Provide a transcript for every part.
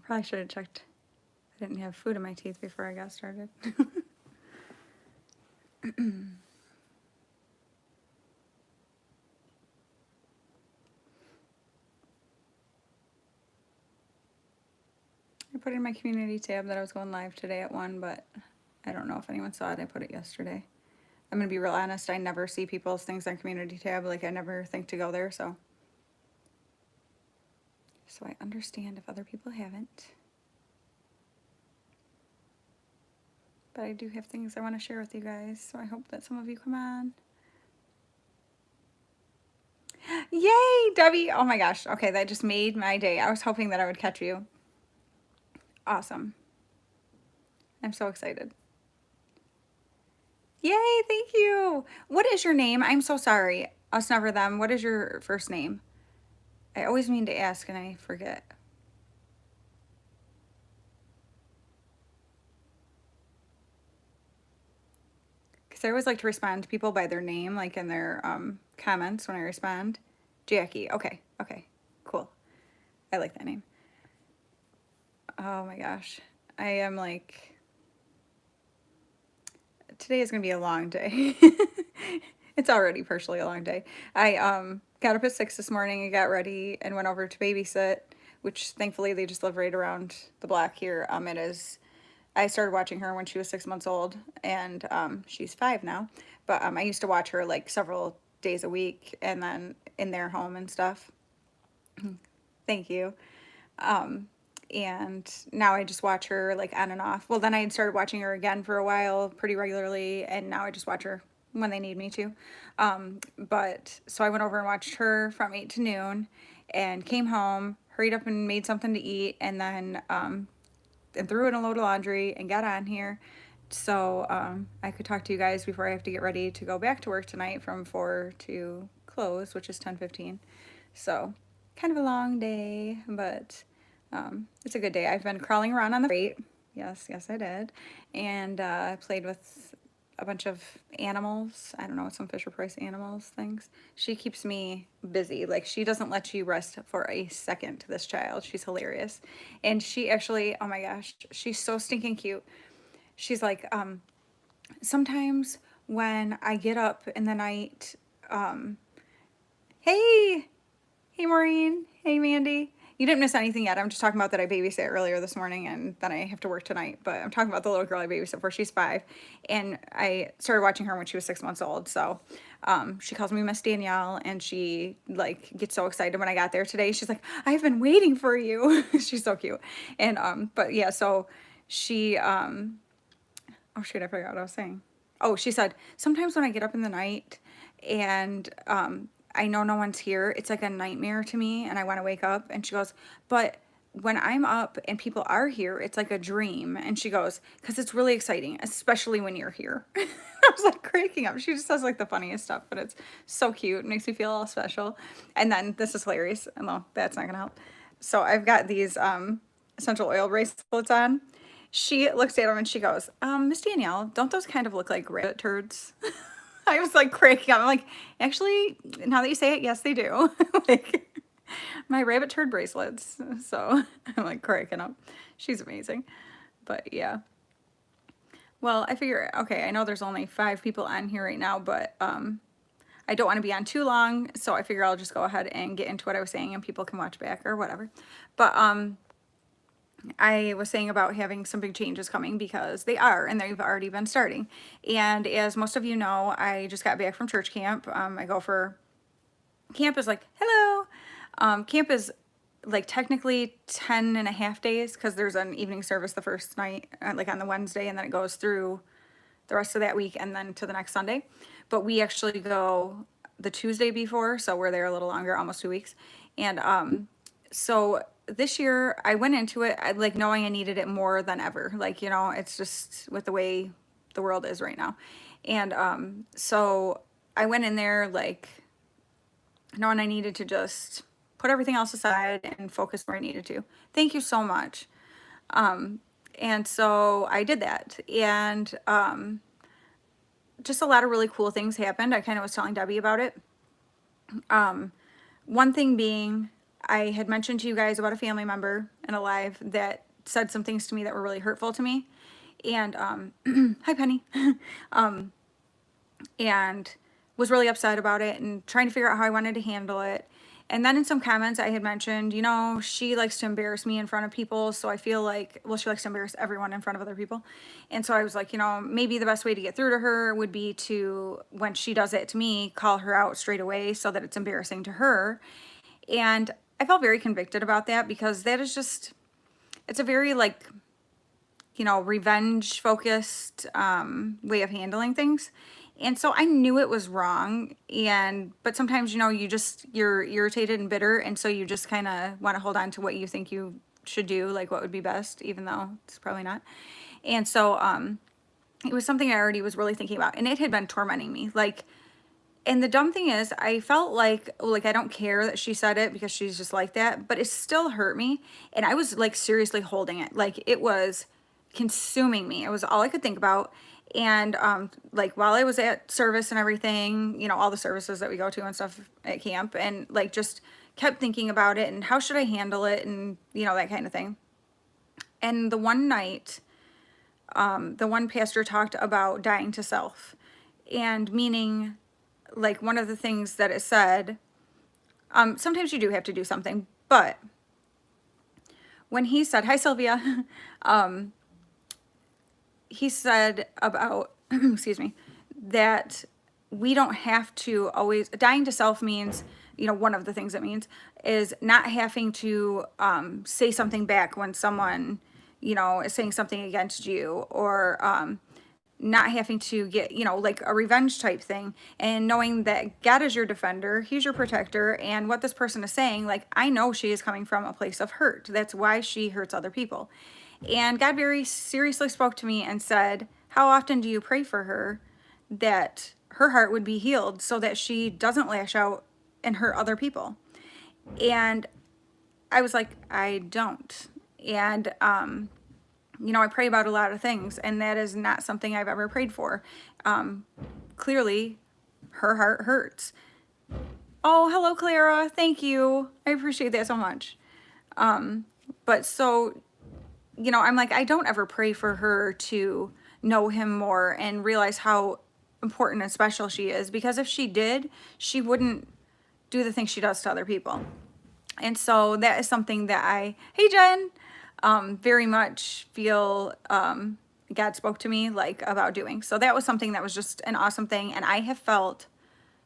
Probably should have checked. I didn't have food in my teeth before I got started. I put in my community tab that I was going live today at 1, but I don't know if anyone saw it. I put it yesterday. I'm going to be real honest. I never see people's things on community tab. Like, I never think to go there, so I understand if other people haven't. But I do have things I want to share with you guys, so I hope that some of you come on. Yay, Debbie! Oh my gosh. Okay, that just made my day. I was hoping that I would catch you. Awesome. I'm so excited. Yay, thank you. What is your name? I'm so sorry. Us, never, them. What is your first name? I always mean to ask and I forget. Because I always like to respond to people by their name, like in their comments when I respond. Jackie. Okay, okay, cool. I like that name. Oh my gosh. I am like, today is going to be a long day. It's already partially a long day. I got up at 6 this morning and got ready and went over to babysit, which thankfully they just live right around the block here. It is, I started watching her when she was 6 months old, and she's 5 now. But I used to watch her like several days a week, and then in their home and stuff. Thank you. And now I just watch her like on and off. Well, then I had started watching her again for a while pretty regularly, and now I just watch her when they need me to. But so I went over and watched her from 8 to noon and came home, hurried up and made something to eat, and then and threw in a load of laundry and got on here so I could talk to you guys before I have to get ready to go back to work tonight from 4 to close, which is 10:15. So kind of a long day, but it's a good day. I've been crawling around on the crate. Yes, yes, I did. And I played with a bunch of animals. I don't know, some Fisher Price animals things. She keeps me busy. Like, she doesn't let you rest for a second, this child. She's hilarious. And she actually, oh my gosh, she's so stinking cute. She's like, sometimes when I get up in the night, hey, hey, Maureen. Hey, Mandy. You didn't miss anything yet. I'm just talking about that I babysat earlier this morning and then I have to work tonight. But I'm talking about the little girl I babysit for. She's 5. And I started watching her when she was 6 months old. So she calls me Miss Danielle, and she like gets so excited when I got there today. She's like, I've been waiting for you. She's so cute. And but yeah, so she oh shoot, I forgot what I was saying. Oh, she said, sometimes when I get up in the night and I know no one's here, it's like a nightmare to me and I want to wake up. And she goes, but when I'm up and people are here, it's like a dream. And she goes, because it's really exciting, especially when you're here. I was like cracking up. She just says like the funniest stuff, but it's so cute. It makes me feel all special. And then this is hilarious. And no, that's not going to help. So I've got these essential oil bracelets on. She looks at them and she goes, Miss Danielle, don't those kind of look like rabbit turds? I was like cracking up. I'm like, actually, now that you say it, yes, they do. Like my rabbit turd bracelets. So I'm like cracking up. She's amazing. But yeah. Well, I figure, okay, I know there's only 5 people on here right now, but I don't want to be on too long, so I figure I'll just go ahead and get into what I was saying and people can watch back or whatever. But I was saying about having some big changes coming, because they are, and they've already been starting. And as most of you know, I just got back from church camp. I go for, camp is like, hello. Camp is like technically 10.5 days, because there's an evening service the first night, like on the Wednesday, and then it goes through the rest of that week and then to the next Sunday. But we actually go the Tuesday before, so we're there a little longer, almost 2 weeks. And so this year I went into it like knowing I needed it more than ever. Like, you know, it's just with the way the world is right now. And so I went in there like knowing I needed to just put everything else aside and focus where I needed to. Thank you so much. And so I did that. And just a lot of really cool things happened. I kind of was telling Debbie about it. One thing being, I had mentioned to you guys about a family member in a live that said some things to me that were really hurtful to me. And, hi, Penny. And was really upset about it and trying to figure out how I wanted to handle it. And then in some comments, I had mentioned, you know, she likes to embarrass me in front of people. So I feel like, well, she likes to embarrass everyone in front of other people. And so I was like, you know, maybe the best way to get through to her would be to, when she does it to me, call her out straight away so that it's embarrassing to her. And I felt very convicted about that because that is just, it's a very like, you know, revenge focused way of handling things. And so I knew it was wrong. But sometimes, you know, you're irritated and bitter. And so you just kind of want to hold on to what you think you should do, like what would be best, even though it's probably not. And so it was something I already was really thinking about. And it had been tormenting me. Like, and the dumb thing is, I felt like, oh, like, I don't care that she said it because she's just like that, but it still hurt me. And I was like seriously holding it. Like, it was consuming me. It was all I could think about. And like, while I was at service and everything, you know, all the services that we go to and stuff at camp, and like just kept thinking about it and how should I handle it and, you know, that kind of thing. And the one night, the one pastor talked about dying to self, and meaning, like, one of the things that it said, sometimes you do have to do something, but when he said, hi, Sylvia, he said about, excuse me, that we don't have to always, dying to self means, you know, one of the things it means is not having to say something back when someone, you know, is saying something against you, or not having to get, you know, like a revenge type thing, and knowing that God is your defender, he's your protector, and what this person is saying, like, I know she is coming from a place of hurt. That's why she hurts other people. And God very seriously spoke to me and said, how often do you pray for her that her heart would be healed so that she doesn't lash out and hurt other people? And I was like, I don't. And you know, I pray about a lot of things, and that is not something I've ever prayed for. Clearly, her heart hurts. Oh, hello, Clara. Thank you. I appreciate that so much. But so, you know, I'm like, I don't ever pray for her to know him more and realize how important and special she is, because if she did, she wouldn't do the things she does to other people. And so that is something that hey, Jen, very much feel God spoke to me like about doing. So that was something that was just an awesome thing. And I have felt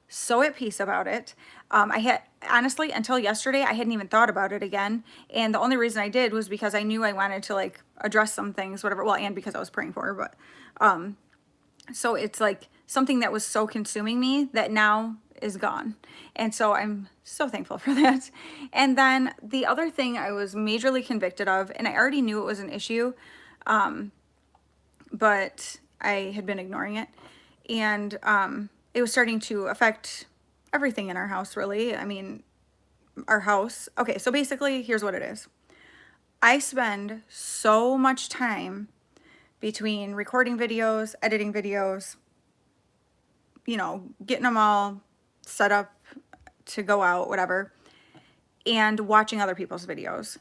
so at peace about it. I had, honestly, until yesterday, I hadn't even thought about it again. And the only reason I did was because I knew I wanted to like address some things, whatever. Well, and because I was praying for her, but so it's like something that was so consuming me that now is gone. And so I'm so thankful for that. And then the other thing I was majorly convicted of, and I already knew it was an issue, but I had been ignoring it. And it was starting to affect everything in our house, really. I mean, our house. Okay, so basically, here's what it is. I spend so much time between recording videos, editing videos, you know, getting them all set up to go out, whatever, and watching other people's videos.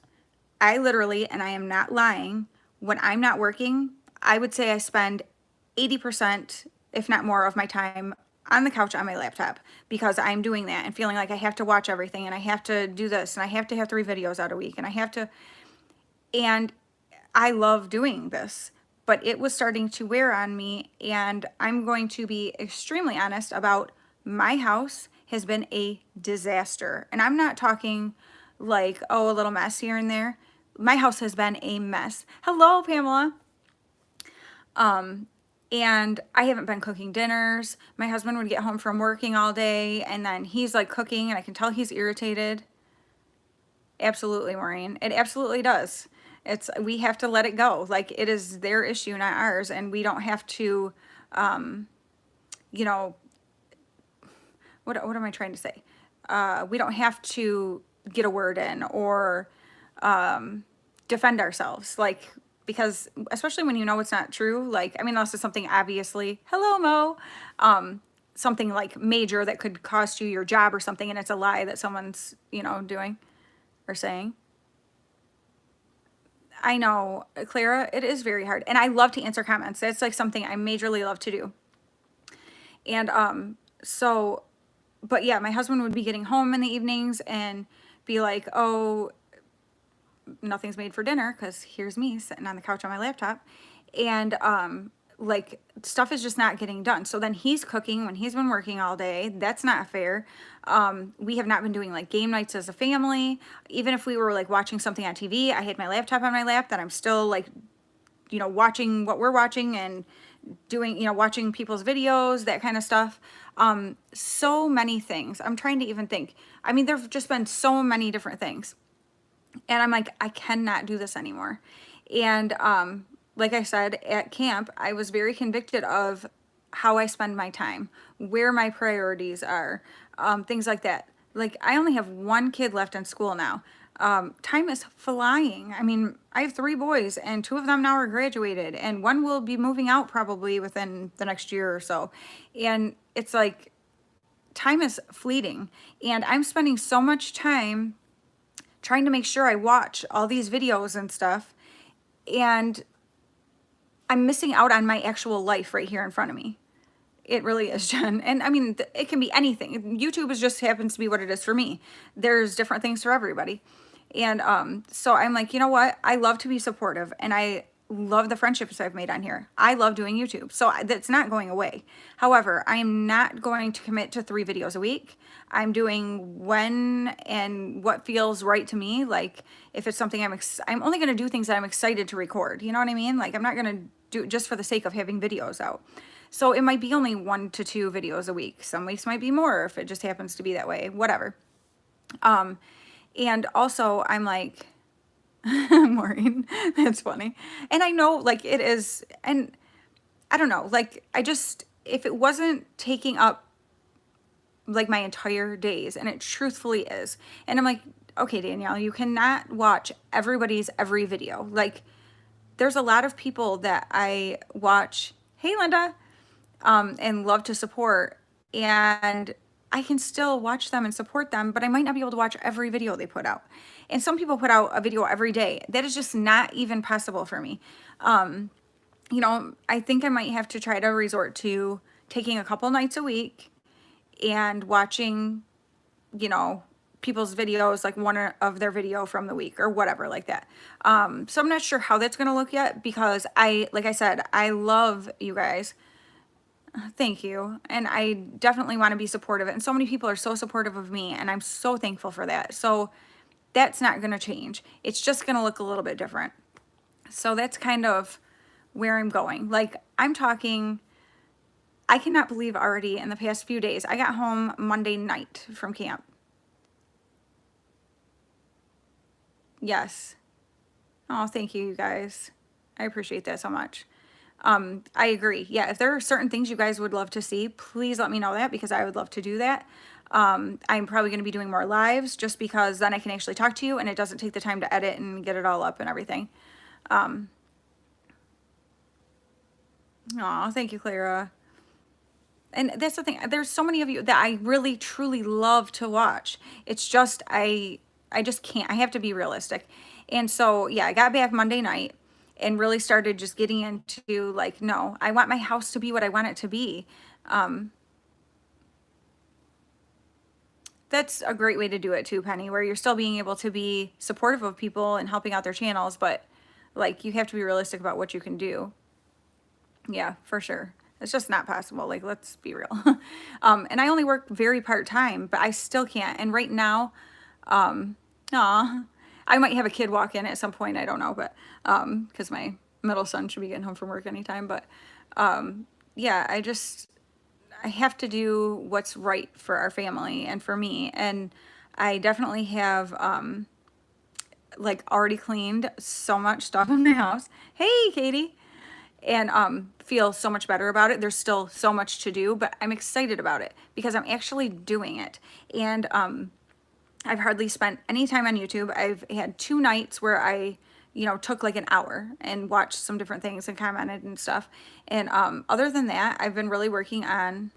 I literally, and I am not lying, when I'm not working, I would say I spend 80%, if not more, of my time on the couch on my laptop, because I'm doing that and feeling like I have to watch everything, and I have to do this, and I have to have 3 videos out a week, and I have to, and I love doing this, but it was starting to wear on me. And I'm going to be extremely honest about, my house has been a disaster. And I'm not talking like, oh, a little mess here and there. My house has been a mess. Hello, Pamela. And I haven't been cooking dinners. My husband would get home from working all day, and then he's like cooking, and I can tell he's irritated. Absolutely, Maureen. It absolutely does. We have to let it go. Like, it is their issue, not ours. And we don't have to, you know, what am I trying to say? We don't have to get a word in or defend ourselves. Like, because especially when you know it's not true, like, I mean, unless it's something obviously, hello, Mo, something like major that could cost you your job or something, and it's a lie that someone's, you know, doing. are saying. I know, Clara, it is very hard. And I love to answer comments. That's like something I majorly love to do. And so, but yeah, my husband would be getting home in the evenings and be like, oh, nothing's made for dinner, because here's me sitting on the couch on my laptop. And like, stuff is just not getting done. So then he's cooking when he's been working all day. That's not fair. We have not been doing like game nights as a family. Even if we were like watching something on TV, I had my laptop on my lap, that I'm still like, you know, watching what we're watching and doing, you know, watching people's videos, that kind of stuff. So many things. I'm trying to even think. I mean, there've just been so many different things. And I'm like, I cannot do this anymore. And like I said, at camp, I was very convicted of how I spend my time, where my priorities are, things like that. Like, I only have one kid left in school now. Time is flying. I mean, I have 3 boys, and 2 of them now are graduated, and one will be moving out probably within the next year or so. And it's like, time is fleeting, and I'm spending so much time trying to make sure I watch all these videos and stuff, and I'm missing out on my actual life right here in front of me. It really is, Jen. And I mean, it can be anything. YouTube is just happens to be what it is for me. There's different things for everybody. And so I'm like, you know what? I love to be supportive, and I love the friendships I've made on here. I love doing YouTube. So that's not going away. However, I'm not going to commit to 3 videos a week. I'm doing when and what feels right to me. Like, if it's something I'm only going to do things that I'm excited to record. You know what I mean? Like, I'm not going to do it just for the sake of having videos out. So it might be only 1 to 2 videos a week. Some weeks might be more if it just happens to be that way, whatever. And also I'm like, Maureen, that's funny. And I know, like, it is, and I don't know, like, if it wasn't taking up like my entire days, and it truthfully is, and I'm like, okay, Danielle, you cannot watch everybody's every video. Like, there's a lot of people that I watch, hey Linda, and love to support, and I can still watch them and support them, but I might not be able to watch every video they put out. And some people put out a video every day. That is just not even possible for me. You know, I think I might have to try to resort to taking a couple nights a week and watching, you know, people's videos, like one of their video from the week or whatever like that. So I'm not sure how that's going to look yet, because like I said, I love you guys. Thank you. And I definitely want to be supportive. And so many people are so supportive of me, and I'm so thankful for that. So that's not going to change. It's just going to look a little bit different. So that's kind of where I'm going. Like, I'm talking, I cannot believe already in the past few days, I got home Monday night from camp. Yes. Oh, thank you, you guys. I appreciate that so much. I agree. Yeah, if there are certain things you guys would love to see, please let me know that, because I would love to do that. I'm probably going to be doing more lives, just because then I can actually talk to you, and it doesn't take the time to edit and get it all up and everything. Aw, thank you, Clara. And that's the thing. There's so many of you that I really, truly love to watch. It's just, I just can't. I have to be realistic. And so, yeah, I got back Monday night and really started just getting into, like, no, I want my house to be what I want it to be. That's a great way to do it too, Penny, where you're still being able to be supportive of people and helping out their channels, but like, you have to be realistic about what you can do. Yeah, for sure. It's just not possible. Like, let's be real. And I only work very part-time, but I still can't. And right now, aw, I might have a kid walk in at some point. I don't know, but, because my middle son should be getting home from work anytime. But, yeah, I have to do what's right for our family and for me. And I definitely have, like, already cleaned so much stuff in the house. Hey, Katie. And feel so much better about it. There's still so much to do, but I'm excited about it because I'm actually doing it. And I've hardly spent any time on YouTube. I've had 2 nights where I, you know, took like an hour and watched some different things and commented and stuff. And other than that, I've been really working on,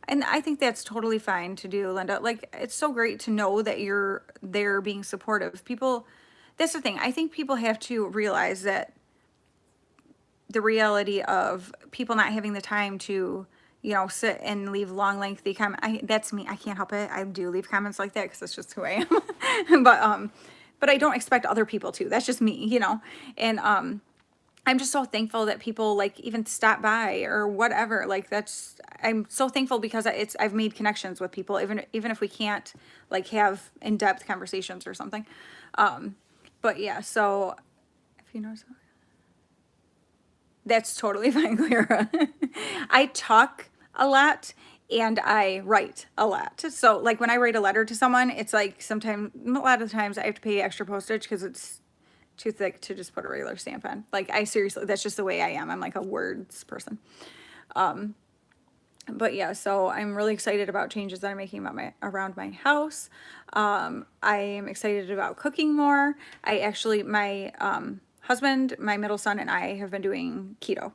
And I think that's totally fine to do, Linda. Like, it's so great to know that you're there being supportive. People, that's the thing. I think people have to realize that the reality of people not having the time to, sit and leave long, lengthy comment. That's me. I can't help it. I do leave comments like that because that's just who I am. But I don't expect other people to. That's just me. And I'm just so thankful that people like even stop by or whatever. Like I'm so thankful because I've made connections with people, even if we can't like have in-depth conversations or something. But yeah, so if you know, that's totally fine, Clara. I talk a lot and I write a lot. So like when I write a letter to someone, it's like sometimes, a lot of times I have to pay extra postage because it's too thick to just put a regular stamp on. Like I seriously, that's just the way I am. I'm like a words person. But yeah, so I'm really excited about changes that I'm making around my house. I am excited about cooking more. My husband, my middle son, and I have been doing keto,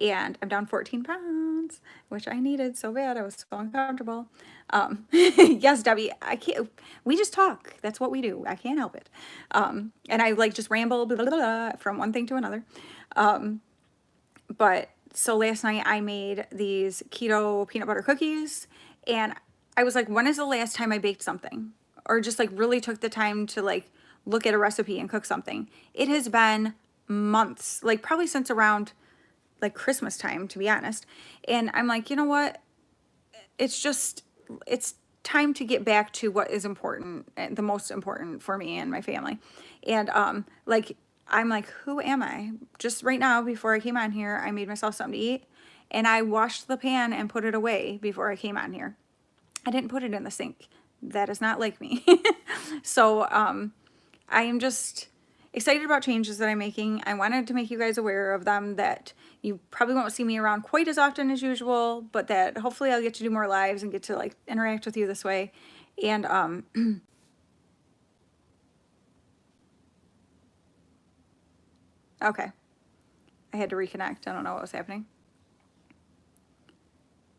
and I'm down 14 pounds, which I needed so bad. I was so uncomfortable. Yes, Debbie, I can't. We just talk. That's what we do. I can't help it. And I like just ramble blah, blah, blah, from one thing to another. But so last night I made these keto peanut butter cookies, and I was like, when is the last time I baked something? Or just like really took the time to like look at a recipe and cook something. It has been months, like probably since around like Christmas time, to be honest. And I'm like, you know what? It's time to get back to what is important, the most important for me and my family. And like I'm like, who am I? Just right now before I came on here, I made myself something to eat and I washed the pan and put it away before I came on here. I didn't put it in the sink. That is not like me. So I am just excited about changes that I'm making. I wanted to make you guys aware of them, that you probably won't see me around quite as often as usual, but that hopefully I'll get to do more lives and get to like interact with you this way. And okay, I had to reconnect. I don't know what was happening.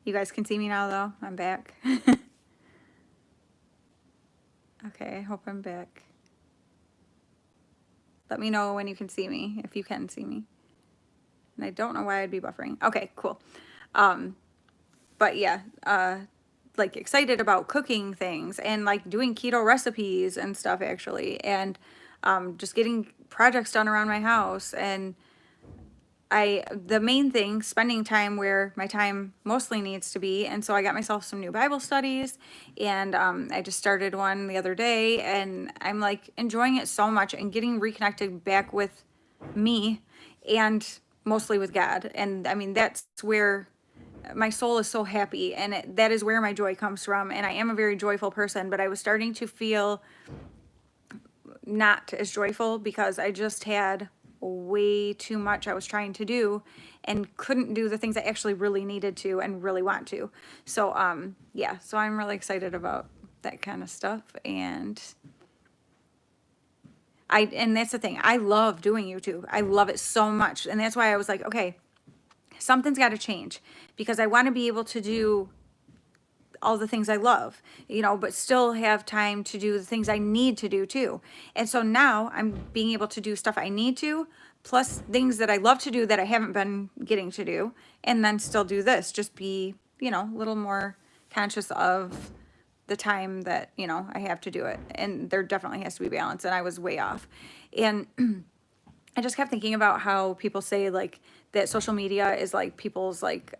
You guys can see me now though. I'm back. Okay, I hope I'm back. Let me know when you can see me, if you can see me. And I don't know why I'd be buffering. Okay, cool. But yeah, like excited about cooking things and like doing keto recipes and stuff actually, and just getting projects done around my house. And the main thing, spending time where my time mostly needs to be. And so I got myself some new Bible studies, and I just started one the other day, and I'm like enjoying it so much and getting reconnected back with me and mostly with God. And I mean, that's where my soul is so happy, and that is where my joy comes from. And I am a very joyful person, but I was starting to feel not as joyful because I just had way too much I was trying to do and couldn't do the things I actually really needed to and really want to. So yeah, so I'm really excited about that kind of stuff. And that's the thing. I love doing YouTube. I love it so much. And that's why I was like, okay, something's got to change, because I want to be able to do all the things I love, but still have time to do the things I need to do too. And so now I'm being able to do stuff I need to, plus things that I love to do that I haven't been getting to do, and then still do this, just be, a little more conscious of the time that, I have to do it. And there definitely has to be balance, and I was way off. And I just kept thinking about how people say like that social media is like people's like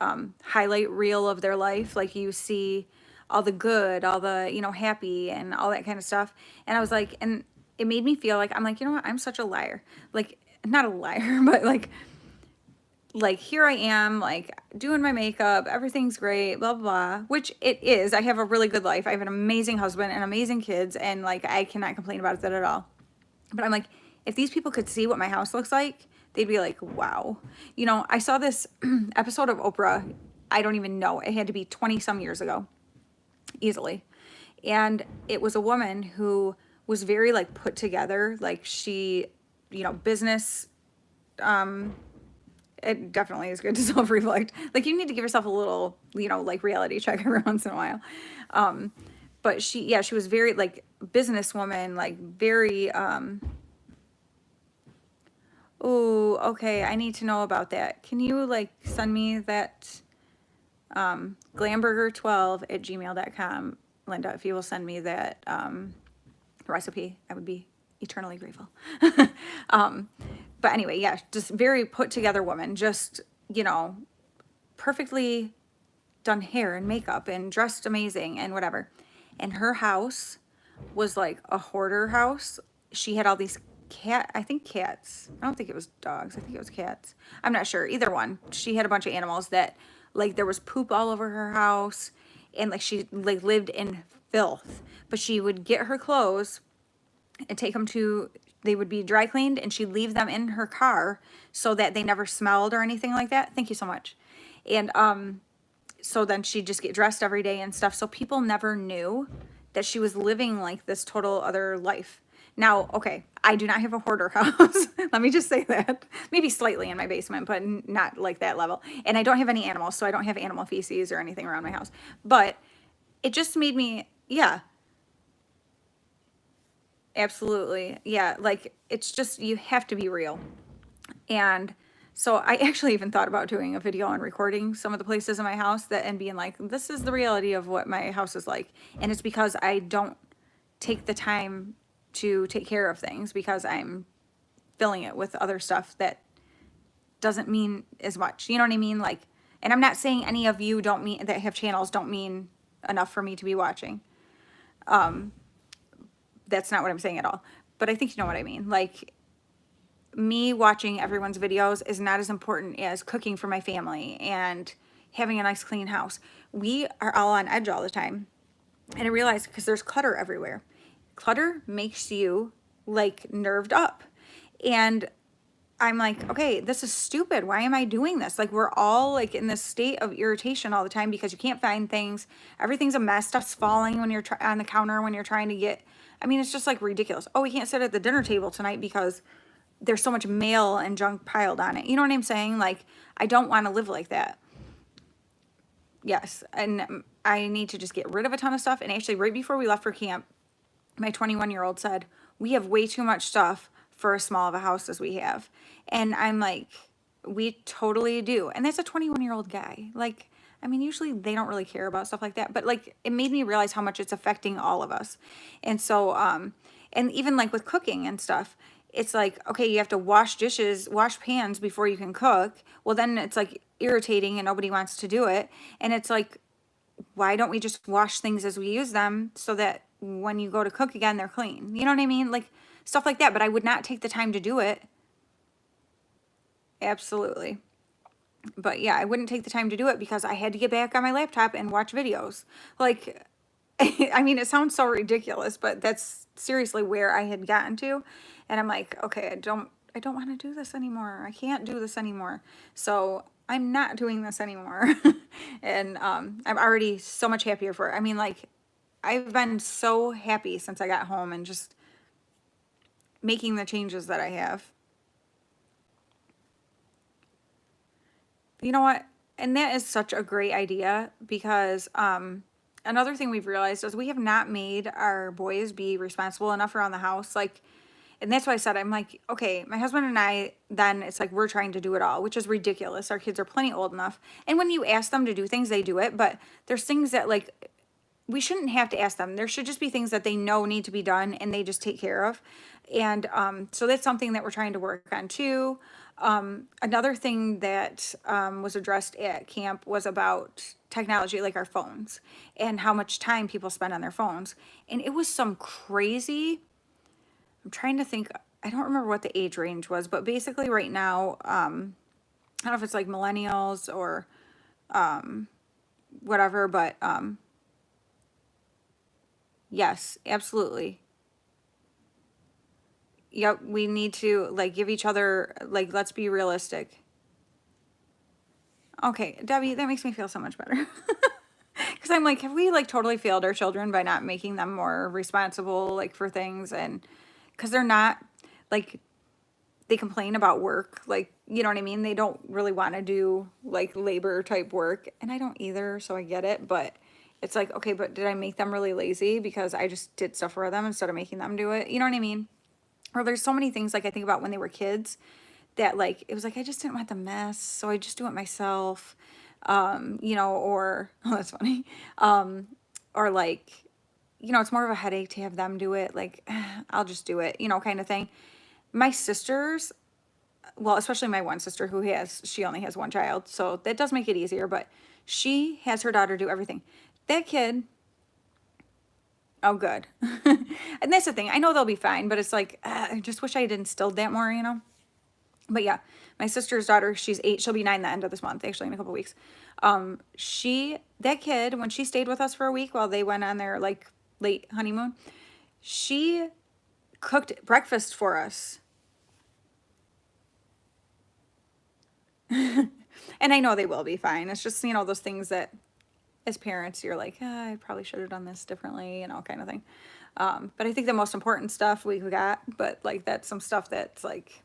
highlight reel of their life. Like you see all the good, all the, happy and all that kind of stuff. And I was like, and it made me feel like, I'm like, you know what? I'm such a liar. Like, not a liar, but like here I am, like doing my makeup, everything's great, blah, blah, blah, which it is. I have a really good life. I have an amazing husband and amazing kids, and like I cannot complain about that at all. But I'm like, if these people could see what my house looks like, they'd be like, wow. I saw this episode of Oprah. I don't even know. It had to be 20 some years ago, easily. And it was a woman who was very like put together. Like she, business It definitely is good to self-reflect. Like you need to give yourself a little, like reality check every once in a while. Um, but yeah, she was very like businesswoman, like very, oh, okay, I need to know about that. Can you like send me that, glamburger12@gmail.com, Linda, if you will send me that, recipe, I would be eternally grateful. um, but anyway, yeah, just very put together woman, just, you know, perfectly done hair and makeup and dressed amazing and whatever. And her house was like a hoarder house. She had all these I think cats. I don't think it was dogs. I think it was cats. I'm not sure. Either one. She had a bunch of animals that like there was poop all over her house and like she like lived in filth. But she would get her clothes and take them to they would be dry cleaned and she'd leave them in her car so that they never smelled or anything like that. Thank you so much. And so then she'd just get dressed every day and stuff. So people never knew that she was living like this total other life. Now, okay, I do not have a hoarder house. Let me just say that. Maybe slightly in my basement, but not like that level. And I don't have any animals, so I don't have animal feces or anything around my house. But it just made me, yeah, absolutely. Yeah, like it's just, you have to be real. And so I actually even thought about doing a video and recording some of the places in my house that and being like, this is the reality of what my house is like. And it's because I don't take the time to take care of things because I'm filling it with other stuff that doesn't mean as much. You know what I mean? Like, and I'm not saying any of you don't mean that have channels don't mean enough for me to be watching. That's not what I'm saying at all. But I think you know what I mean. Like, me watching everyone's videos is not as important as cooking for my family and having a nice clean house. We are all on edge all the time. And I realized because there's clutter everywhere. Clutter makes you like nerved up. And I'm like, okay, this is stupid. Why am I doing this? Like we're all like in this state of irritation all the time because you can't find things. Everything's a mess. Stuff's falling when you're on the counter when you're trying to get. I mean, it's just like ridiculous. Oh, we can't sit at the dinner table tonight because there's so much mail and junk piled on it. You know what I'm saying? Like I don't want to live like that. Yes, and I need to just get rid of a ton of stuff. And actually, right before we left for camp, my 21-year-old said, we have way too much stuff for as small of a house as we have. And I'm like, we totally do. And that's a 21-year-old guy. Like, I mean, usually they don't really care about stuff like that, but like it made me realize how much it's affecting all of us. And so, and even like with cooking and stuff, it's like, okay, you have to wash dishes, wash pans before you can cook. Well, then it's like irritating and nobody wants to do it. And it's like, why don't we just wash things as we use them so that when you go to cook again, they're clean? You know what I mean? Like stuff like that. But I would not take the time to do it. Absolutely. But yeah, I wouldn't take the time to do it because I had to get back on my laptop and watch videos. Like, I mean, it sounds so ridiculous, but that's seriously where I had gotten to. And I'm like, okay, I don't want to do this anymore. I can't do this anymore. So I'm not doing this anymore. And I'm already so much happier for it. I mean, like, I've been so happy since I got home and just making the changes that I have. You know what? And that is such a great idea because another thing we've realized is we have not made our boys be responsible enough around the house. Like, and that's why I said, I'm like, okay, my husband and I, then it's like we're trying to do it all, which is ridiculous. Our kids are plenty old enough. And when you ask them to do things, they do it. But there's things that like we shouldn't have to ask them. There should just be things that they know need to be done and they just take care of. And so that's something that we're trying to work on too. Another thing that was addressed at camp was about technology, like our phones, and how much time people spend on their phones. And it was some crazy, I'm trying to think, I don't remember what the age range was, but basically right now, I don't know if it's like millennials or whatever, but yes, absolutely. Yep, we need to like give each other, like, let's be realistic. Okay, Debbie, that makes me feel so much better. Because I'm like, have we like totally failed our children by not making them more responsible, like for things? And because they're not, like, they complain about work. Like, you know what I mean? They don't really want to do like labor type work. And I don't either, so I get it. But it's like, okay, but did I make them really lazy because I just did stuff for them instead of making them do it? You know what I mean? Or there's so many things like I think about when they were kids that like it was like I just didn't want the mess, so I just do it myself. You know, or oh, that's funny. Or like, you know, it's more of a headache to have them do it. Like, I'll just do it, you know, kind of thing. My sisters, well, especially my one sister she only has one child, so that does make it easier, but she has her daughter do everything. That kid, oh, good. And that's the thing. I know they'll be fine, but it's like, I just wish I had instilled that more, you know? But yeah, my sister's daughter, she's 8, she'll be 9 the end of this month, actually in a couple weeks. That kid, when she stayed with us for a week while they went on their like late honeymoon, she cooked breakfast for us. And I know they will be fine. It's just, you know, those things that as parents, you're like, I probably should have done this differently, you know, kind of thing. But I think the most important stuff we got, but like that's some stuff that's like,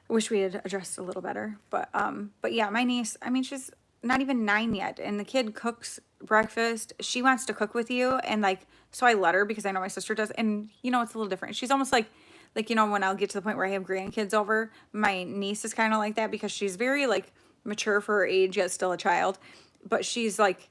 I wish we had addressed a little better. But yeah, my niece, I mean, she's not even 9 yet, and the kid cooks breakfast. She wants to cook with you, and like, so I let her because I know my sister does, and you know, it's a little different. She's almost like, you know, when I'll get to the point where I have grandkids over, my niece is kind of like that because she's very like mature for her age, yet still a child. But she's like,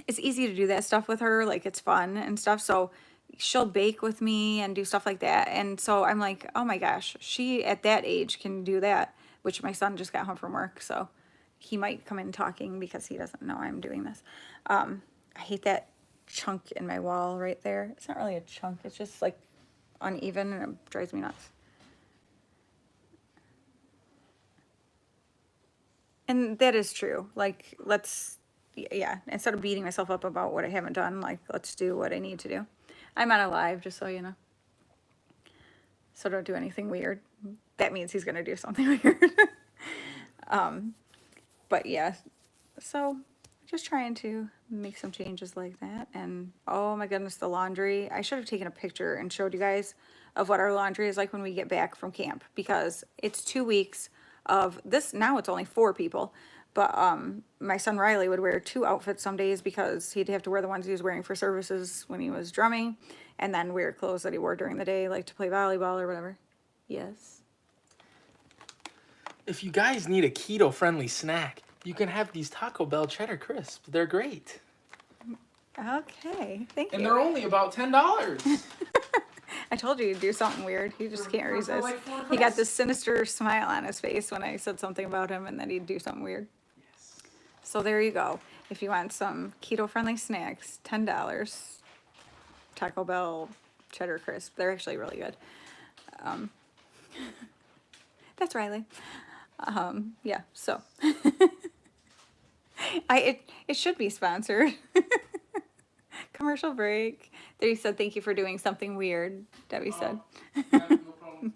it's easy to do that stuff with her. Like it's fun and stuff. So she'll bake with me and do stuff like that. And so I'm like, oh my gosh, she at that age can do that, which my son just got home from work. So he might come in talking because he doesn't know I'm doing this. I hate that chunk in my wall right there. It's not really a chunk. It's just like uneven and it drives me nuts. And that is true. Like, yeah, instead of beating myself up about what I haven't done, like, let's do what I need to do. I'm on a live, just so you know. So don't do anything weird. That means he's gonna do something weird. But yeah, so just trying to make some changes like that. And oh my goodness, the laundry. I should have taken a picture and showed you guys of what our laundry is like when we get back from camp because it's 2 weeks of this. Now it's only 4 people, but my son Riley would wear 2 outfits some days because he'd have to wear the ones he was wearing for services when he was drumming, and then wear clothes that he wore during the day, like to play volleyball or whatever. Yes. If you guys need a keto-friendly snack, you can have these Taco Bell Cheddar Crisp. They're great. Okay, thank And you. they're only about $10. I told you you'd do something weird. He just can't for resist. like 4 He got crisps. this sinister smile on his face when I said something about him and then he'd do something weird. Yes. So there you go. If you want some keto-friendly snacks, $10. Taco Bell Cheddar Crisp. They're actually really good. That's Riley. Yeah, so. It should be sponsored. Commercial break. There you said thank you for doing something weird, Debbie said. Yeah, no problem.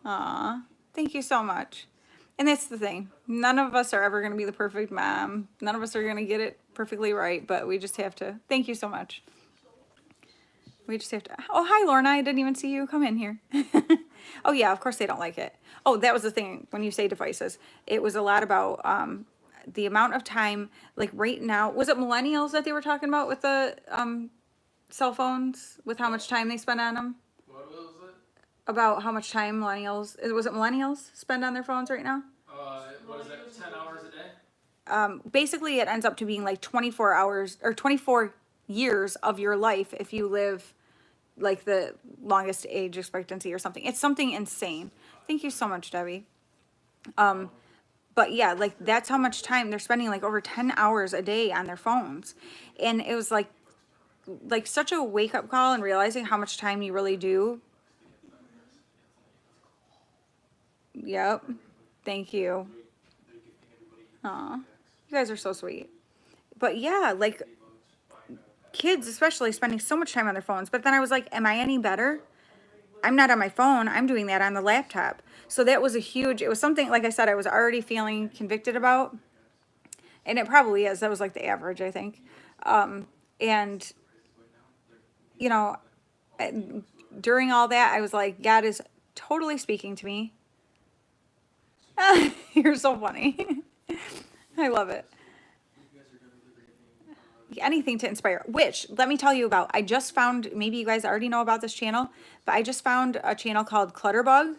Aw, thank you so much. And that's the thing. None of us are ever going to be the perfect mom. None of us are going to get it perfectly right, but we just have to. Thank you so much. We just have to. Oh, hi, Lorna. I didn't even see you come in here. Oh, yeah, of course they don't like it. Oh, that was the thing when you say devices. It was a lot about the amount of time, like right now. Was it millennials that they were talking about with the cell phones, with how much time they spend on them? What was it? About how much time millennials, was it millennials spend on their phones right now? What is it, 10 hours a day? Basically, it ends up to being like 24 hours or 24 years of your life if you live like the longest age expectancy or something. It's something insane. Thank you so much, Debbie. But yeah, like that's how much time they're spending, like over 10 hours a day on their phones. And it was like such a wake up call and realizing how much time you really do. Yep. Thank you. Aw, you guys are so sweet. But yeah, like kids especially spending so much time on their phones. But then I was like, am I any better? I'm not on my phone. I'm doing that on the laptop. So that was it was something, like I said, I was already feeling convicted about. And it probably is. That was like the average, I think. And, you know, during all that, I was like, God is totally speaking to me. You're so funny. I love it. Anything to inspire, which let me tell you about. I just found, maybe you guys already know about this channel, but I just found a channel called Clutterbug.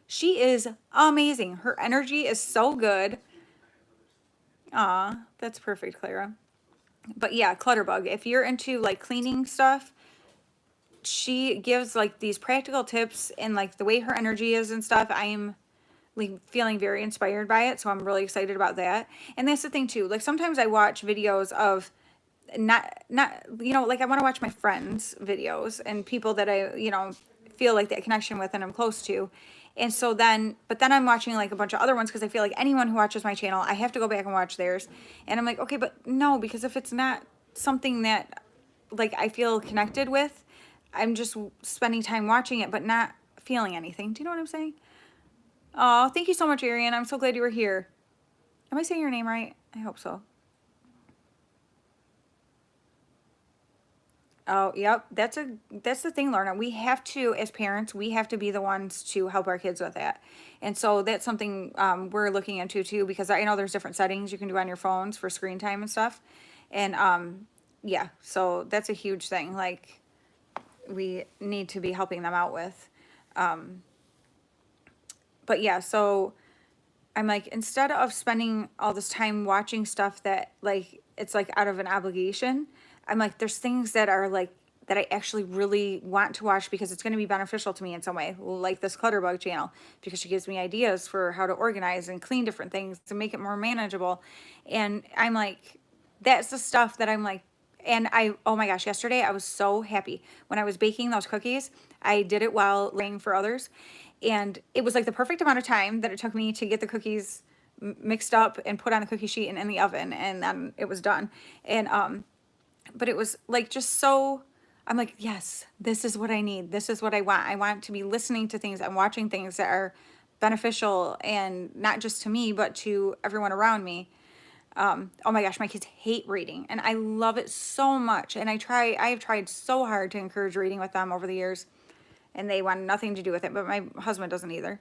She is amazing. Her energy is so good. Aw, that's perfect, Clara. But yeah, Clutterbug. If you're into like cleaning stuff, she gives like these practical tips and like the way her energy is and stuff. I am like feeling very inspired by it, so I'm really excited about that. And that's the thing too. Like sometimes I watch videos of not like I want to watch my friends' videos and people that I feel like that connection with and I'm close to. And so then, but then I'm watching like a bunch of other ones because I feel like anyone who watches my channel, I have to go back and watch theirs. And I'm like, okay, but no, because if it's not something that like I feel connected with, I'm just spending time watching it, but not feeling anything. Do you know what I'm saying? Oh, thank you so much, Arian. I'm so glad you were here. Am I saying your name right? I hope so. Oh, yep. That's the thing, Lorna. We have to, as parents, we have to be the ones to help our kids with that. And so that's something we're looking into too, because I know there's different settings you can do on your phones for screen time and stuff. And yeah, so that's a huge thing. Like we need to be helping them out with. But yeah, so I'm like, instead of spending all this time watching stuff that like it's like out of an obligation, I'm like, there's things that are like that I actually really want to watch because it's going to be beneficial to me in some way, like this Clutterbug channel, because she gives me ideas for how to organize and clean different things to make it more manageable. And I'm like, that's the stuff that I'm like, and oh my gosh, yesterday I was so happy when I was baking those cookies. I did it while laying for others, and it was like the perfect amount of time that it took me to get the cookies mixed up and put on the cookie sheet and in the oven, and then it was done. And but it was like just so, I'm like, yes, this is what I need. This is what I want. I want to be listening to things and watching things that are beneficial, and not just to me, but to everyone around me. Oh my gosh, my kids hate reading and I love it so much. And I have tried so hard to encourage reading with them over the years, and they want nothing to do with it, but my husband doesn't either.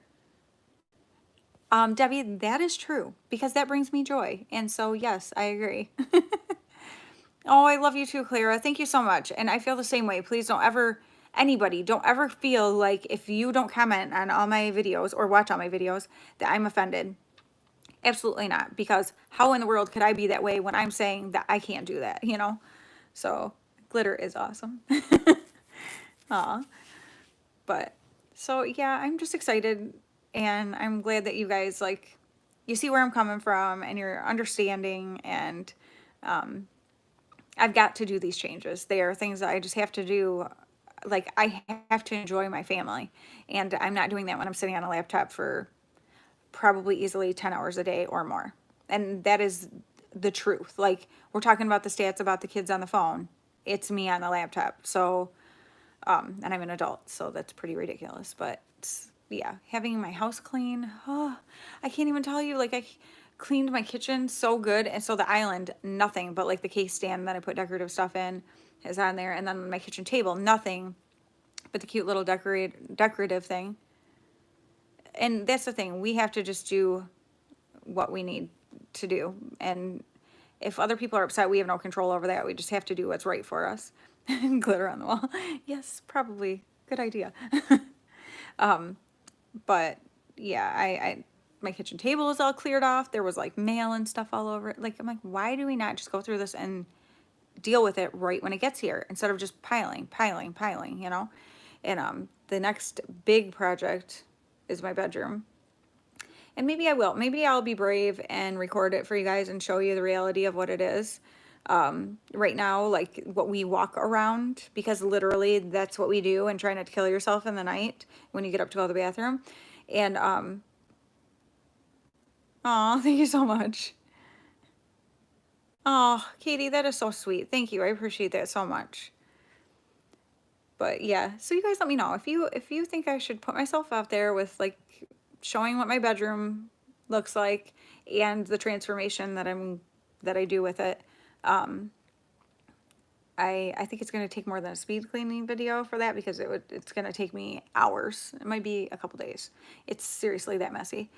Debbie, that is true because that brings me joy. And so, yes, I agree. Oh, I love you too, Clara. Thank you so much. And I feel the same way. Please don't ever, anybody, don't ever feel like if you don't comment on all my videos or watch all my videos that I'm offended. Absolutely not. Because how in the world could I be that way when I'm saying that I can't do that, you know? So, glitter is awesome. Aw. But, so yeah, I'm just excited. And I'm glad that you guys, like, you see where I'm coming from and you're understanding. And, I've got to do these changes. They are things that I just have to do. Like, I have to enjoy my family. And I'm not doing that when I'm sitting on a laptop for probably easily 10 hours a day or more. And that is the truth. Like, we're talking about the stats about the kids on the phone. It's me on the laptop. So, and I'm an adult, so that's pretty ridiculous. But yeah, having my house clean, oh, I can't even tell you. Like, I cleaned my kitchen so good, and so the island, nothing but like the case stand that I put decorative stuff in is on there, and then my kitchen table, nothing but the cute little decorative thing. And that's the thing, we have to just do what we need to do. And if other people are upset, we have no control over that. We just have to do what's right for us. Glitter on the wall. Yes, probably. Good idea. But yeah, my kitchen table is all cleared off. There was like mail and stuff all over it. Like, I'm like, why do we not just go through this and deal with it right when it gets here instead of just piling, you know? And the next big project is my bedroom. And maybe I will. Maybe I'll be brave and record it for you guys and show you the reality of what it is. Right now, like what we walk around, because literally that's what we do, and try not to kill yourself in the night when you get up to go to the bathroom. And, oh, thank you so much. Oh, Katie, that is so sweet. Thank you. I appreciate that so much. But yeah, so you guys let me know if you think I should put myself out there with like showing what my bedroom looks like and the transformation that I do with it. I think it's going to take more than a speed cleaning video for that because it's going to take me hours. It might be a couple days. It's seriously that messy.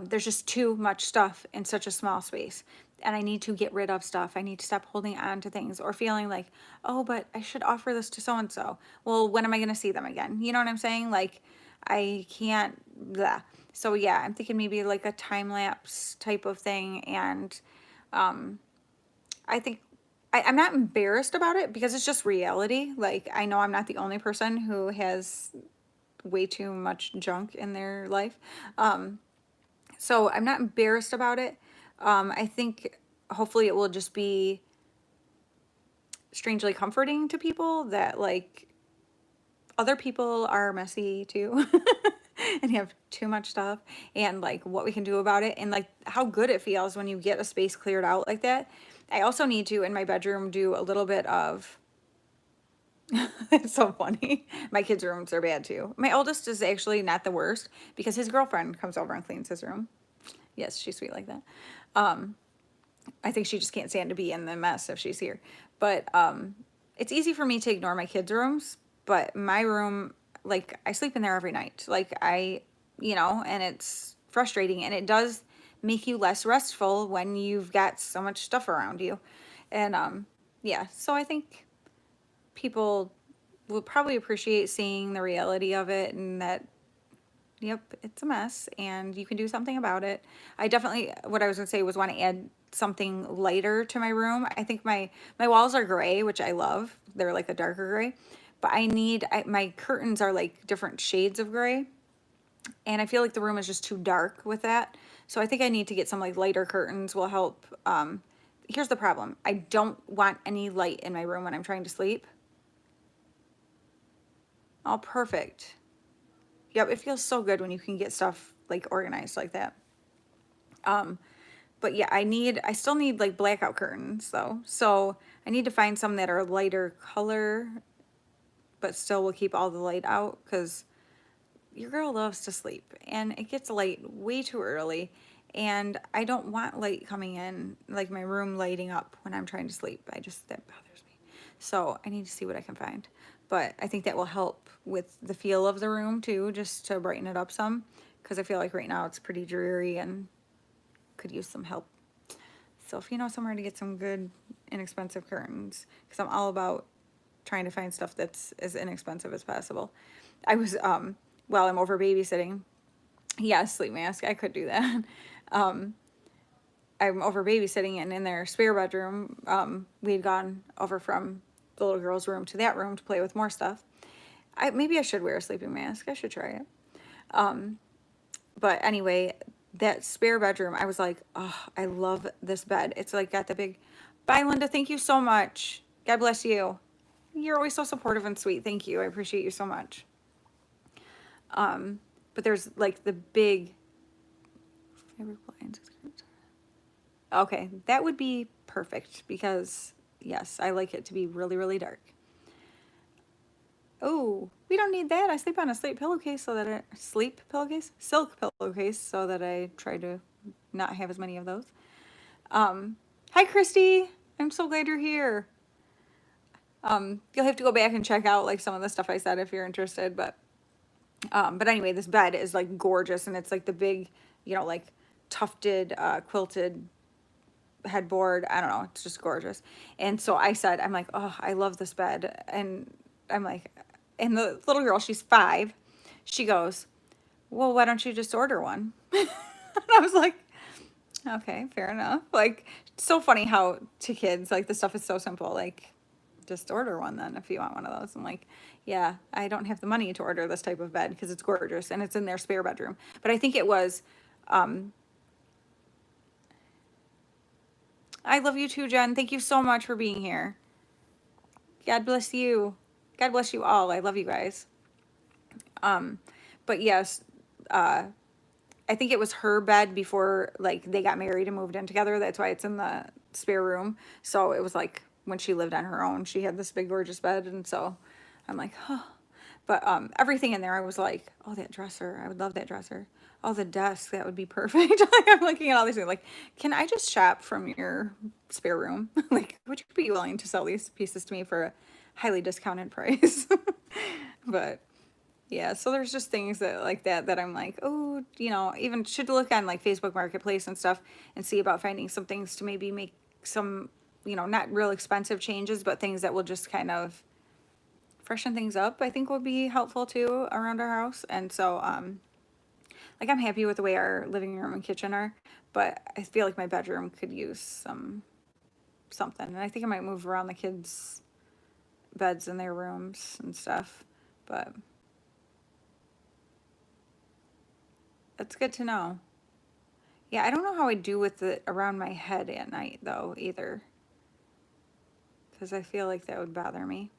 There's just too much stuff in such a small space. And I need to get rid of stuff. I need to stop holding on to things or feeling like, oh, but I should offer this to so and so. Well, when am I going to see them again? You know what I'm saying? Like, I can't. Blah. So, yeah, I'm thinking maybe like a time lapse type of thing. And I think I'm not embarrassed about it because it's just reality. Like, I know I'm not the only person who has way too much junk in their life. So I'm not embarrassed about it. I think hopefully it will just be strangely comforting to people that, like, other people are messy too and have too much stuff, and like what we can do about it, and like how good it feels when you get a space cleared out like that. I also need to in my bedroom do a little bit of it's so funny. My kids' rooms are bad too. My oldest is actually not the worst because his girlfriend comes over and cleans his room. Yes, she's sweet like that. I think she just can't stand to be in the mess if she's here. But it's easy for me to ignore my kids' rooms, but my room, like, I sleep in there every night. Like, and it's frustrating, and it does make you less restful when you've got so much stuff around you. And yeah, so I think people will probably appreciate seeing the reality of it, and that, yep, it's a mess and you can do something about it. I definitely, what I was gonna say was want to add something lighter to my room. I think my walls are gray, which I love. They're like a darker gray, but my curtains are like different shades of gray, and I feel like the room is just too dark with that. So I think I need to get some like lighter curtains will help. Here's the problem. I don't want any light in my room when I'm trying to sleep. Oh, perfect. Yep, it feels so good when you can get stuff like organized like that. But yeah, I still need like blackout curtains though. So I need to find some that are lighter color, but still will keep all the light out because your girl loves to sleep and it gets light way too early. And I don't want light coming in, like my room lighting up when I'm trying to sleep. That bothers me. So I need to see what I can find. But I think that will help with the feel of the room too, just to brighten it up some. Because I feel like right now it's pretty dreary and could use some help. So if you know somewhere to get some good, inexpensive curtains, because I'm all about trying to find stuff that's as inexpensive as possible. I was, while I'm over babysitting, yeah, sleep mask, I could do that. I'm over babysitting, and in their spare bedroom, we had gone over from the little girl's room to that room to play with more stuff. Maybe I should wear a sleeping mask. I should try it. But anyway, that spare bedroom, I was like, oh, I love this bed. It's like got the big, bye Linda, thank you so much. God bless you. You're always so supportive and sweet. Thank you. I appreciate you so much. But there's like the big fabric blinds. Okay, that would be perfect because yes, I like it to be really, really dark. Oh, we don't need that. I sleep on a silk pillowcase so that I try to not have as many of those. Hi Christy, I'm so glad you're here. You'll have to go back and check out like some of the stuff I said if you're interested, but anyway, this bed is like gorgeous, and it's like the big, like tufted, quilted headboard. I don't know, it's just gorgeous. And so I said, I'm like, oh, I love this bed, and I'm like, and the little girl, she's 5, she goes, well, why don't you just order one? And I was like, okay, fair enough. Like, it's so funny how to kids, like, the stuff is so simple. Like, just order one then if you want one of those. I'm like, yeah, I don't have the money to order this type of bed because it's gorgeous and it's in their spare bedroom. But I think it was, I love you too, Jen. Thank you so much for being here. God bless you. God bless you all. I love you guys. But yes, I think it was her bed before like they got married and moved in together. That's why it's in the spare room. So it was like when she lived on her own, she had this big gorgeous bed, and so I'm like, oh. But everything in there, I was like, oh, that dresser, I would love that dresser. Oh, the desk, that would be perfect. Like, I'm looking at all these things, like, can I just shop from your spare room? Like, would you be willing to sell these pieces to me for a highly discounted price? But yeah, so there's just things that like that I'm like, oh, even should look on like Facebook Marketplace and stuff and see about finding some things to maybe make some, not real expensive changes, but things that will just kind of freshen things up, I think would be helpful too around our house. And so, like I'm happy with the way our living room and kitchen are, but I feel like my bedroom could use something. And I think I might move around the kids' beds in their rooms and stuff. But that's good to know. Yeah, I don't know how I do with it around my head at night though either, because I feel like that would bother me.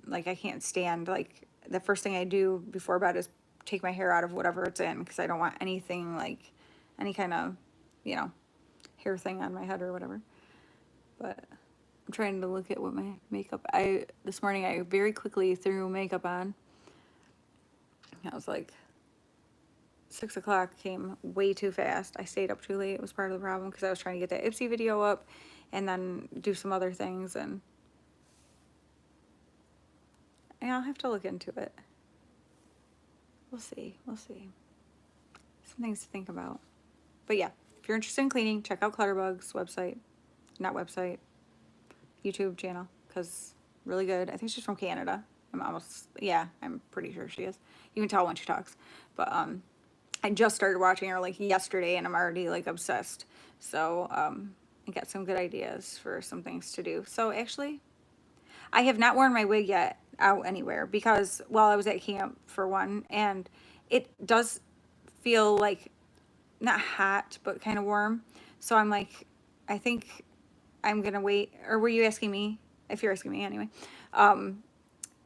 Like I can't stand like the first thing I do before bed is take my hair out of whatever it's in because I don't want anything like any kind of, you know, hair thing on my head or whatever. But I'm trying to look at what my makeup. This morning I very quickly threw makeup on. I was like 6 o'clock came way too fast. I stayed up too late. It was part of the problem because I was trying to get that Ipsy video up and then do some other things, and yeah, I'll have to look into it. We'll see. We'll see. Some things to think about. But yeah, if you're interested in cleaning, check out Clutterbug's website. Not website, YouTube channel, because really good. I think she's from Canada. I'm pretty sure she is. You can tell when she talks. But I just started watching her like yesterday and I'm already like obsessed. So I got some good ideas for some things to do. So actually, I have not worn my wig yet out anywhere because while I was at camp for one, and it does feel like not hot, but kind of warm. So I'm like, I think I'm gonna wait. Or were you asking me? If you're asking me anyway.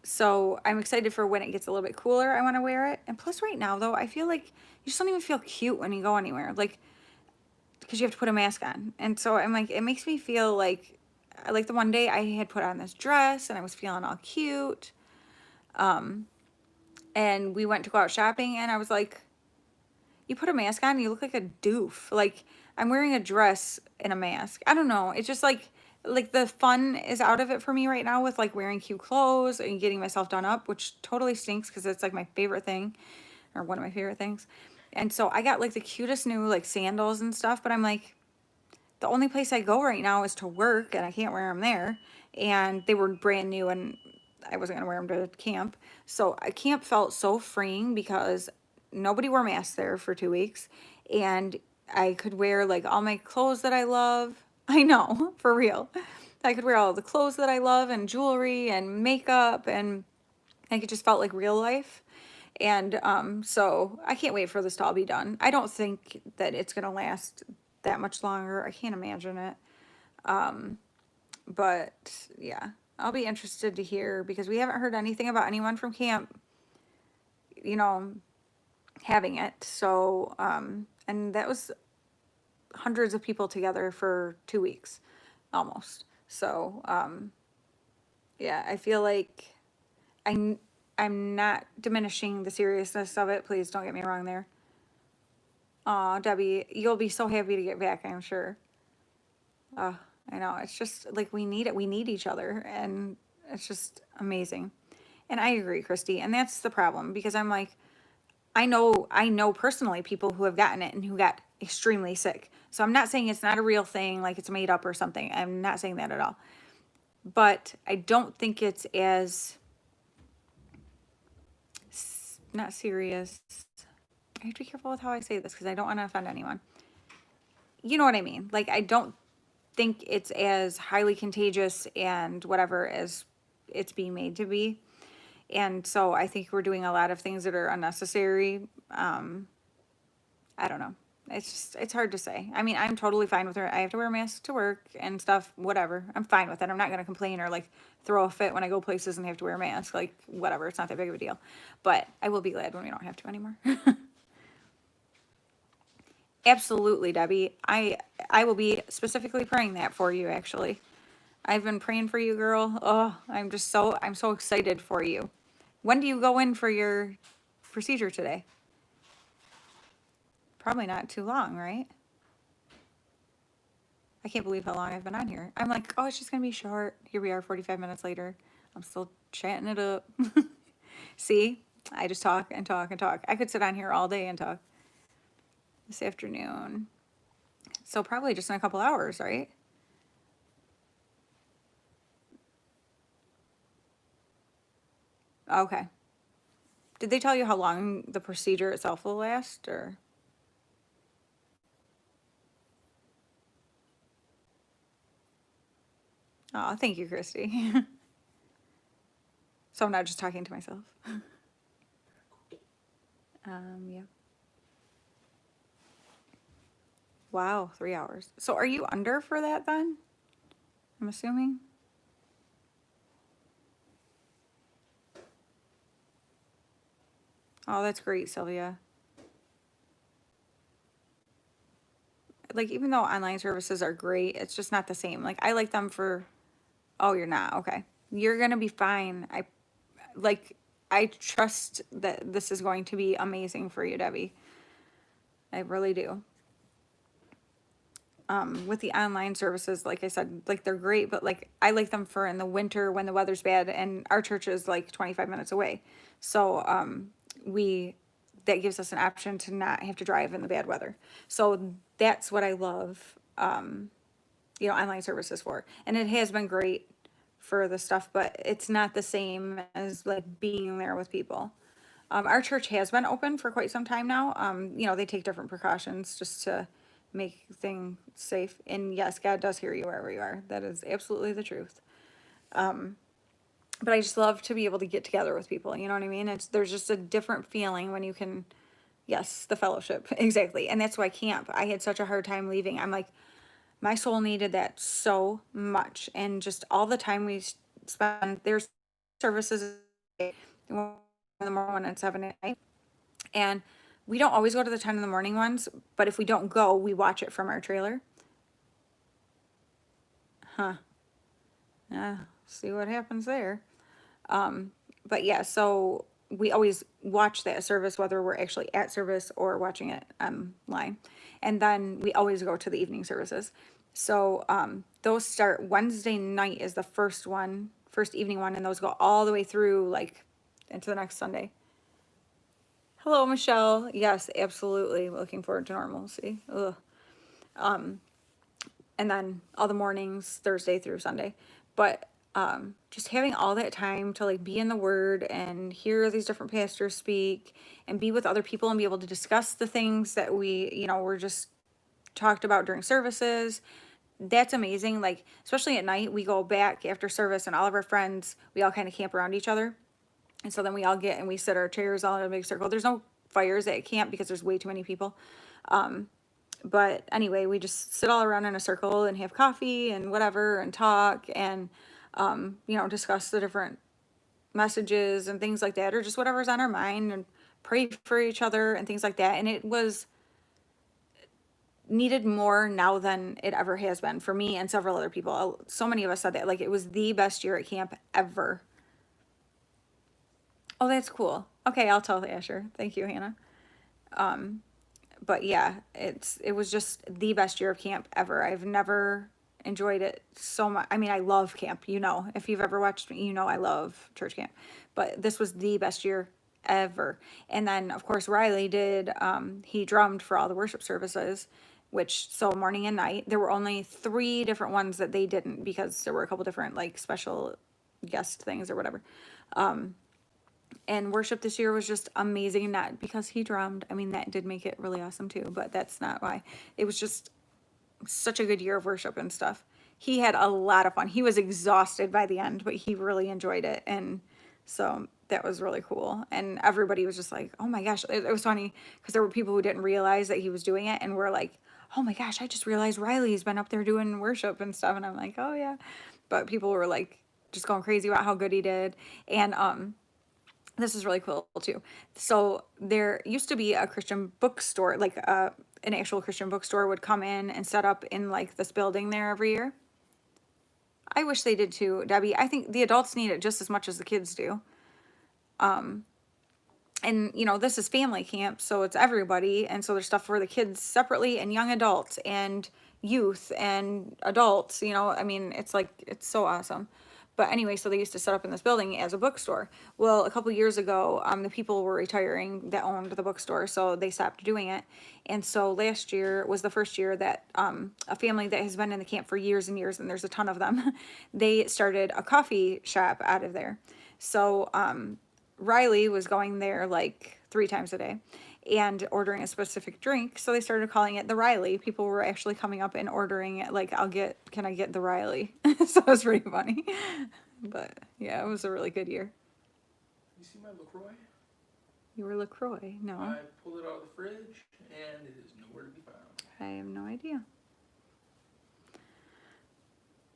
So I'm excited for when it gets a little bit cooler. I want to wear it. And plus, right now though, I feel like you just don't even feel cute when you go anywhere, like because you have to put a mask on. And so I'm like, it makes me feel like the one day I had put on this dress and I was feeling all cute. And we went to go out shopping and I was like, you put a mask on, you look like a doof. Like I'm wearing a dress and a mask. I don't know. It's just like the fun is out of it for me right now with like wearing cute clothes and getting myself done up, which totally stinks because it's like my favorite thing or one of my favorite things. And so I got like the cutest new like sandals and stuff, but I'm like, the only place I go right now is to work and I can't wear them there. And they were brand new and I wasn't going to wear them to camp. So camp felt so freeing because nobody wore masks there for 2 weeks. And I could wear like all my clothes that I love. I know, for real. I could wear all the clothes that I love and jewelry and makeup, and like it just felt like real life. And so I can't wait for this to all be done. I don't think that it's going to last that much longer. I can't imagine it. But yeah, I'll be interested to hear because we haven't heard anything about anyone from camp, you know, having it. So, and that was hundreds of people together for 2 weeks almost. So, yeah, I feel like I'm not diminishing the seriousness of it. Please don't get me wrong there. Aw, Debbie, you'll be so happy to get back, I'm sure. I know. It's just like we need it. We need each other. And it's just amazing. And I agree, Christy. And that's the problem because I'm like, I know personally people who have gotten it and who got extremely sick. So I'm not saying it's not a real thing, like it's made up or something. I'm not saying that at all. But I don't think it's as not serious. I have to be careful with how I say this because I don't want to offend anyone. You know what I mean? Like I don't think it's as highly contagious and whatever as it's being made to be. And so I think we're doing a lot of things that are unnecessary. I don't know. It's hard to say. I mean, I'm totally fine with her. I have to wear a mask to work and stuff, whatever. I'm fine with it. I'm not going to complain or like throw a fit when I go places and have to wear a mask. Like, whatever. It's not that big of a deal. But I will be glad when we don't have to anymore. Absolutely, Debbie. I will be specifically praying that for you, actually. I've been praying for you, girl. Oh, I'm so excited for you. When do you go in for your procedure today? Probably not too long, right? I can't believe how long I've been on here. I'm like, oh, it's just gonna be short. Here we are, 45 minutes later. I'm still chatting it up. See, I just talk and talk and talk. I could sit on here all day and talk this afternoon. So probably just in a couple hours, right? Okay. Did they tell you how long the procedure itself will last, or? Oh, thank you, Christy. So I'm not just talking to myself. Yeah. Wow, 3 hours. So are you under for that then? I'm assuming. Oh, that's great, Sylvia. Like, even though online services are great, it's just not the same. Like, I like them for, oh, you're not. Okay. You're gonna be fine. Like, I trust that this is going to be amazing for you, Debbie. I really do. With the online services, like I said, like they're great, but like I like them for in the winter when the weather's bad, and our church is like 25 minutes away. So we that gives us an option to not have to drive in the bad weather. So that's what I love, online services for. And it has been great for the stuff, but it's not the same as like being there with people. Our church has been open for quite some time now. They take different precautions just to make things safe. And yes, God does hear you wherever you are. That is absolutely the truth. But I just love to be able to get together with people. You know what I mean? There's just a different feeling when you can, yes, the fellowship exactly. And that's why camp. I had such a hard time leaving. I'm like, my soul needed that so much, and just all the time we spend. There's services in the morning and 7 at night. And we don't always go to the 10 in the morning ones, but if we don't go, we watch it from our trailer. Huh. Yeah, see what happens there. But yeah, so we always watch that service, whether we're actually at service or watching it online. And then we always go to the evening services. So those start Wednesday night is the first evening one, and those go all the way through like into the next Sunday. Hello, Michelle. Yes, absolutely. Looking forward to normalcy. Ugh. And then all the mornings, Thursday through Sunday. But just having all that time to like be in the Word and hear these different pastors speak and be with other people and be able to discuss the things that were just talked about during services. That's amazing. Like, especially at night, we go back after service and all of our friends, we all kind of camp around each other. And so then we all get and we sit our chairs all in a big circle. There's no fires at camp because there's way too many people. But anyway, we just sit all around in a circle and have coffee and whatever and talk and, discuss the different messages and things like that, or just whatever's on our mind, and pray for each other and things like that. And it was needed more now than it ever has been for me and several other people. So many of us said that, like, it was the best year at camp ever. Oh, that's cool. Okay, I'll tell Asher. Thank you, Hannah. But yeah, it was just the best year of camp ever. I've never enjoyed it so much. I mean, I love camp, if you've ever watched me, I love church camp. But this was the best year ever. And then of course Riley did he drummed for all the worship services, which so morning and night. There were only 3 different ones that they didn't because there were a couple different like special guest things or whatever. And worship this year was just amazing, not because he drummed. I mean, that did make it really awesome too, but that's not why. It was just such a good year of worship and stuff. He had a lot of fun. He was exhausted by the end, but he really enjoyed it. And so that was really cool. And everybody was just like, oh my gosh. It was funny because there were people who didn't realize that he was doing it and were like, oh my gosh, I just realized Riley's been up there doing worship and stuff. And I'm like, oh yeah. But people were like just going crazy about how good he did. And this is really cool too. So there used to be a Christian bookstore, like an actual Christian bookstore would come in and set up in like this building there every year. I wish they did too, Debbie. I think the adults need it just as much as the kids do. And you know, this is family camp, so it's everybody, and so there's stuff for the kids separately and young adults and youth and adults, you know, I mean, it's like, it's so awesome. But anyway, so they used to set up in this building as a bookstore. Well, a couple years ago, the people were retiring that owned the bookstore, so they stopped doing it. And so last year was the first year that a family that has been in the camp for years and years, and there's a ton of them, they started a coffee shop out of there. So Riley was going there like 3 times a day and ordering a specific drink. So they started calling it the Riley. People were actually coming up and ordering it like, can I get the Riley? So it was pretty funny. But yeah, it was a really good year. You see my LaCroix? You were LaCroix? No. I pulled it out of the fridge, and it is nowhere to be found. I have no idea.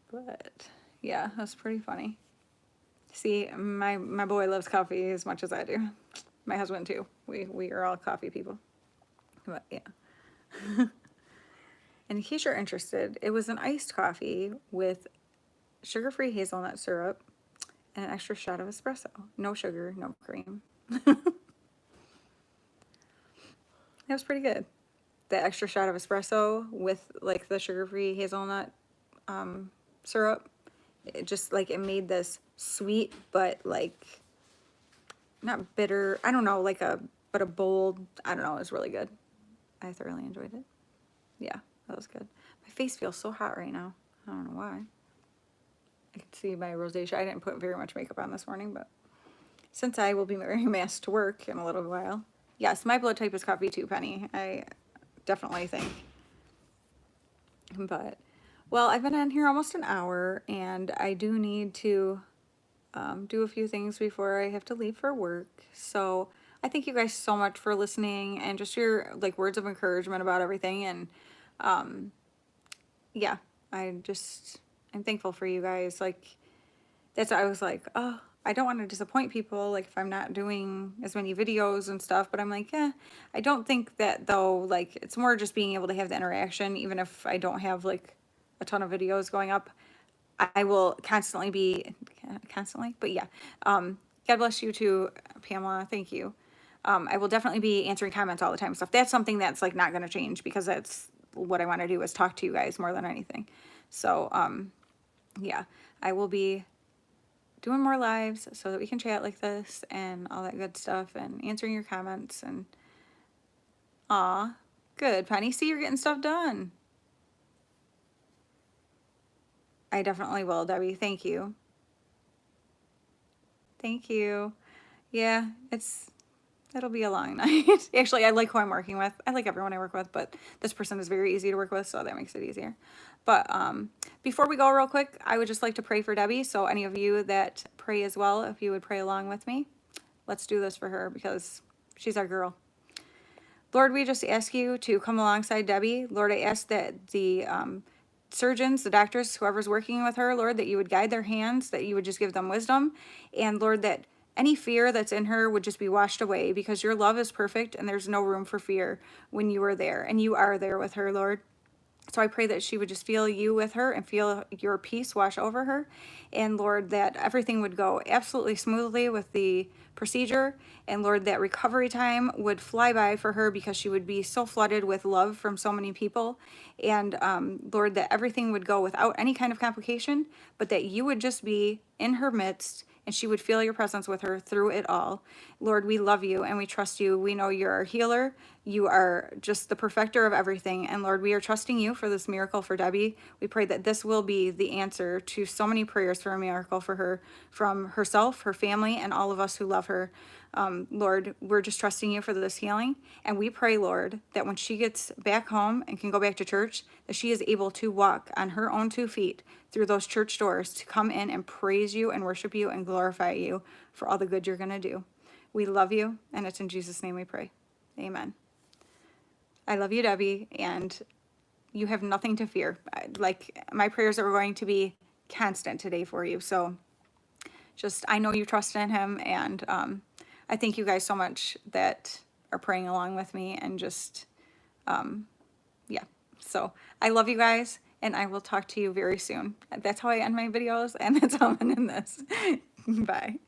But yeah, that's pretty funny. See, my boy loves coffee as much as I do. My husband too. We are all coffee people. But yeah. And in case you're interested, it was an iced coffee with sugar-free hazelnut syrup and an extra shot of espresso. No sugar, no cream. That was pretty good. The extra shot of espresso with like the sugar-free hazelnut syrup. It just like, it made this sweet, but like not bitter. I don't know, like but a bold, I don't know, it was really good. I thoroughly enjoyed it. Yeah, that was good. My face feels so hot right now. I don't know why. I can see my rosacea. I didn't put very much makeup on this morning, but since I will be wearing a mask to work in a little while. Yes, my blood type is coffee too, Penny. I definitely think. But, well, I've been on here almost an hour, and I do need to do a few things before I have to leave for work. So I thank you guys so much for listening and just your like words of encouragement about everything. And yeah, I'm thankful for you guys. Like, that's, I was like, oh, I don't want to disappoint people, like if I'm not doing as many videos and stuff, but I'm like, I don't think that though, like it's more just being able to have the interaction, even if I don't have like a ton of videos going up. I will constantly, but yeah. God bless you too, Pamela. Thank you. I will definitely be answering comments all the time. So if that's something that's like not going to change, because that's what I want to do, is talk to you guys more than anything. So, yeah, I will be doing more lives so that we can chat like this and all that good stuff and answering your comments and aw, good, Penny. See, you're getting stuff done. I definitely will, Debbie. Thank you. Thank you. Yeah, it'll be a long night. Actually, I like who I'm working with. I like everyone I work with, but this person is very easy to work with, so that makes it easier. But before we go real quick, I would just like to pray for Debbie. So any of you that pray as well, if you would pray along with me, let's do this for her because she's our girl. Lord, we just ask you to come alongside Debbie. Lord, I ask that the surgeons, the doctors, whoever's working with her, Lord, that you would guide their hands, that you would just give them wisdom. And Lord, that any fear that's in her would just be washed away, because your love is perfect and there's no room for fear when you are there, and you are there with her, Lord. So I pray that she would just feel you with her and feel your peace wash over her. And Lord, that everything would go absolutely smoothly with the procedure. And Lord, that recovery time would fly by for her, because she would be so flooded with love from so many people. And Lord, that everything would go without any kind of complication, but that you would just be in her midst and she would feel your presence with her through it all. Lord, we love you and we trust you. We know you're our healer. You are just the perfecter of everything. And Lord, we are trusting you for this miracle for Debbie. We pray that this will be the answer to so many prayers for a miracle for her, from herself, her family, and all of us who love her. Lord, we're just trusting you for this healing. And we pray, Lord, that when she gets back home and can go back to church, that she is able to walk on her own 2 feet through those church doors to come in and praise you and worship you and glorify you for all the good you're going to do. We love you, and it's in Jesus' name we pray. Amen. I love you, Debbie, and you have nothing to fear. Like, my prayers are going to be constant today for you. So just, I know you trust in him, and I thank you guys so much that are praying along with me, and just, yeah. So I love you guys, and I will talk to you very soon. That's how I end my videos, and that's how I'm going to end this. Bye.